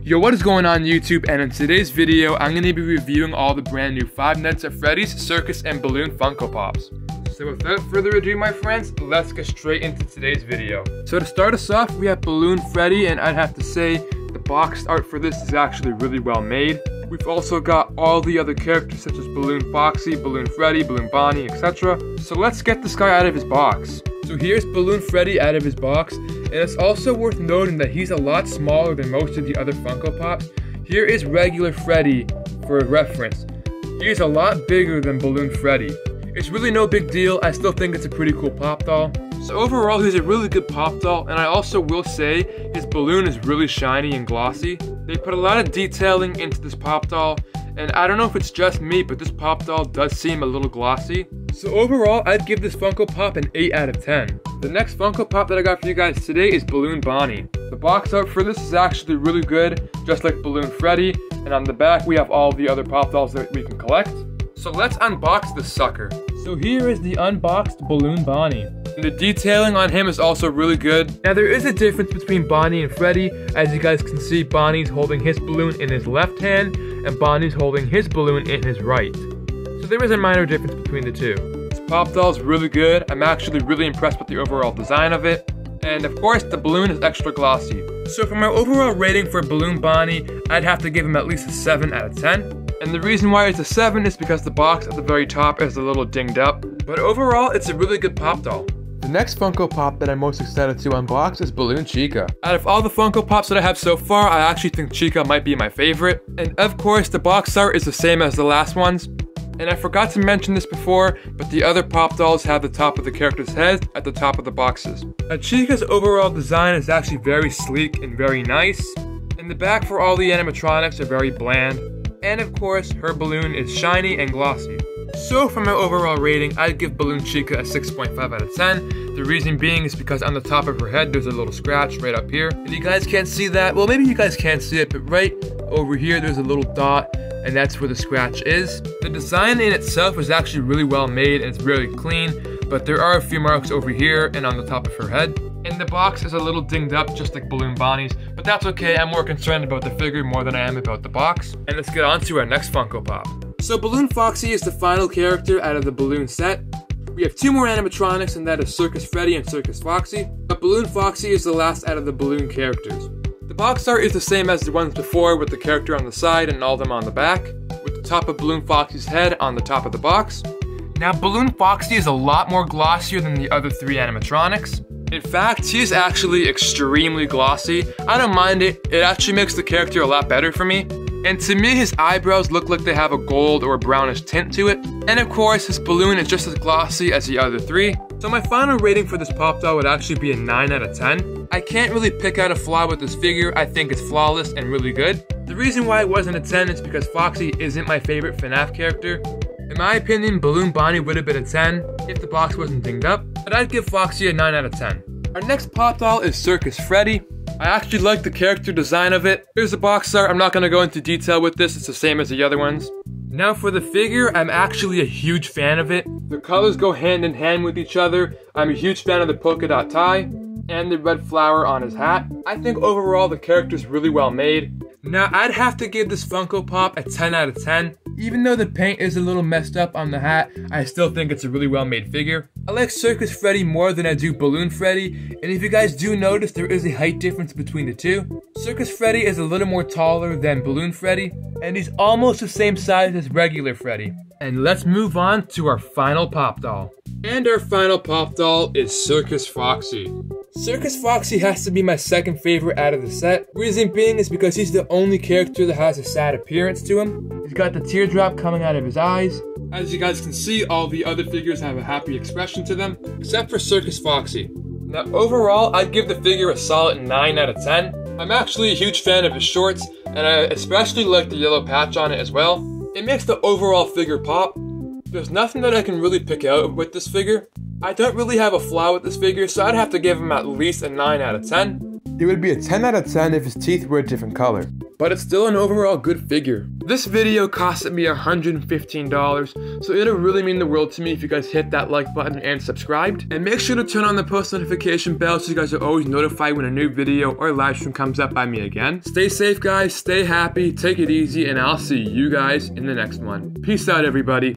Yo, what is going on YouTube? And in today's video, I'm going to be reviewing all the brand new FiveNightsatFreddys Circus and Balloon Funko Pops. So without further ado, my friends, let's get straight into today's video. So to start us off, we have Balloon Freddy, and I'd have to say the box art for this is actually really well made. We've also got all the other characters such as Balloon Foxy, Balloon Freddy, Balloon Bonnie, etc. So let's get this guy out of his box. So here's Balloon Freddy out of his box, and it's also worth noting that he's a lot smaller than most of the other Funko Pops. Here is regular Freddy for reference. He's a lot bigger than Balloon Freddy. It's really no big deal, I still think it's a pretty cool pop doll. So overall, he's a really good pop doll, and I also will say his balloon is really shiny and glossy. They put a lot of detailing into this pop doll, and I don't know if it's just me, but this pop doll does seem a little glossy. So overall, I'd give this Funko Pop an 8 out of 10. The next Funko Pop that I got for you guys today is Balloon Bonnie. The box art for this is actually really good, just like Balloon Freddy, and on the back we have all the other pop dolls that we can collect. So let's unbox this sucker. So here is the unboxed Balloon Bonnie. And the detailing on him is also really good. Now there is a difference between Bonnie and Freddy. As you guys can see, Bonnie's holding his balloon in his left hand, and Bonnie's holding his balloon in his right. So there is a minor difference between the two. This pop doll is really good. I'm actually really impressed with the overall design of it. And of course, the balloon is extra glossy. So for my overall rating for Balloon Bonnie, I'd have to give him at least a 7 out of 10. And the reason why it's a 7 is because the box at the very top is a little dinged up. But overall, it's a really good pop doll. The next Funko Pop that I'm most excited to unbox is Balloon Chica. Out of all the Funko Pops that I have so far, I actually think Chica might be my favorite. And of course, the box art is the same as the last ones. And I forgot to mention this before, but the other pop dolls have the top of the character's head at the top of the boxes. Now, Chica's overall design is actually very sleek and very nice. And the back for all the animatronics are very bland. And of course, her balloon is shiny and glossy. So for my overall rating, I'd give Balloon Chica a 6.5 out of 10. The reason being is because on the top of her head, there's a little scratch right up here. And you guys can't see that. Well, maybe you guys can't see it, but right over here, there's a little dot, and that's where the scratch is. The design in itself is actually really well made, and it's really clean, but there are a few marks over here and on the top of her head. And the box is a little dinged up, just like Balloon Bonnie's, but that's okay. I'm more concerned about the figure more than I am about the box. And let's get on to our next Funko Pop. So Balloon Foxy is the final character out of the balloon set. We have two more animatronics, and that is Circus Freddy and Circus Foxy, but Balloon Foxy is the last out of the balloon characters. The box art is the same as the ones before, with the character on the side and all of them on the back, with the top of Balloon Foxy's head on the top of the box. Now Balloon Foxy is a lot more glossier than the other three animatronics. In fact, he's actually extremely glossy. I don't mind it, it actually makes the character a lot better for me. And to me, his eyebrows look like they have a gold or a brownish tint to it. And of course, his balloon is just as glossy as the other three. So my final rating for this pop doll would actually be a 9 out of 10. I can't really pick out a flaw with this figure. I think it's flawless and really good. The reason why it wasn't a 10 is because Foxy isn't my favorite FNaF character. In my opinion, Balloon Bonnie would have been a 10 if the box wasn't dinged up, but I'd give Foxy a 9 out of 10. Our next pop doll is Circus Freddy. I actually like the character design of it. Here's the box art. I'm not going to go into detail with this. It's the same as the other ones. Now for the figure, I'm actually a huge fan of it. The colors go hand in hand with each other. I'm a huge fan of the polka dot tie and the red flower on his hat. I think overall the character is really well made. Now I'd have to give this Funko Pop a 10 out of 10. Even though the paint is a little messed up on the hat, I still think it's a really well made figure. I like Circus Freddy more than I do Balloon Freddy, and if you guys do notice, there is a height difference between the two. Circus Freddy is a little more taller than Balloon Freddy, and he's almost the same size as regular Freddy. And let's move on to our final pop doll. And our final pop doll is Circus Foxy. Circus Foxy has to be my second favorite out of the set. Reason being is because he's the only character that has a sad appearance to him. He's got the teardrop coming out of his eyes. As you guys can see, all the other figures have a happy expression to them, except for Circus Foxy. Now overall, I'd give the figure a solid 9 out of 10. I'm actually a huge fan of his shorts, and I especially like the yellow patch on it as well. It makes the overall figure pop. There's nothing that I can really pick out with this figure. I don't really have a flaw with this figure, so I'd have to give him at least a 9 out of 10. It would be a 10 out of 10 if his teeth were a different color. But it's still an overall good figure. This video costed me $115, so it'll really mean the world to me if you guys hit that like button and subscribed. And make sure to turn on the post notification bell so you guys are always notified when a new video or live stream comes up by me again. Stay safe guys, stay happy, take it easy, and I'll see you guys in the next one. Peace out everybody.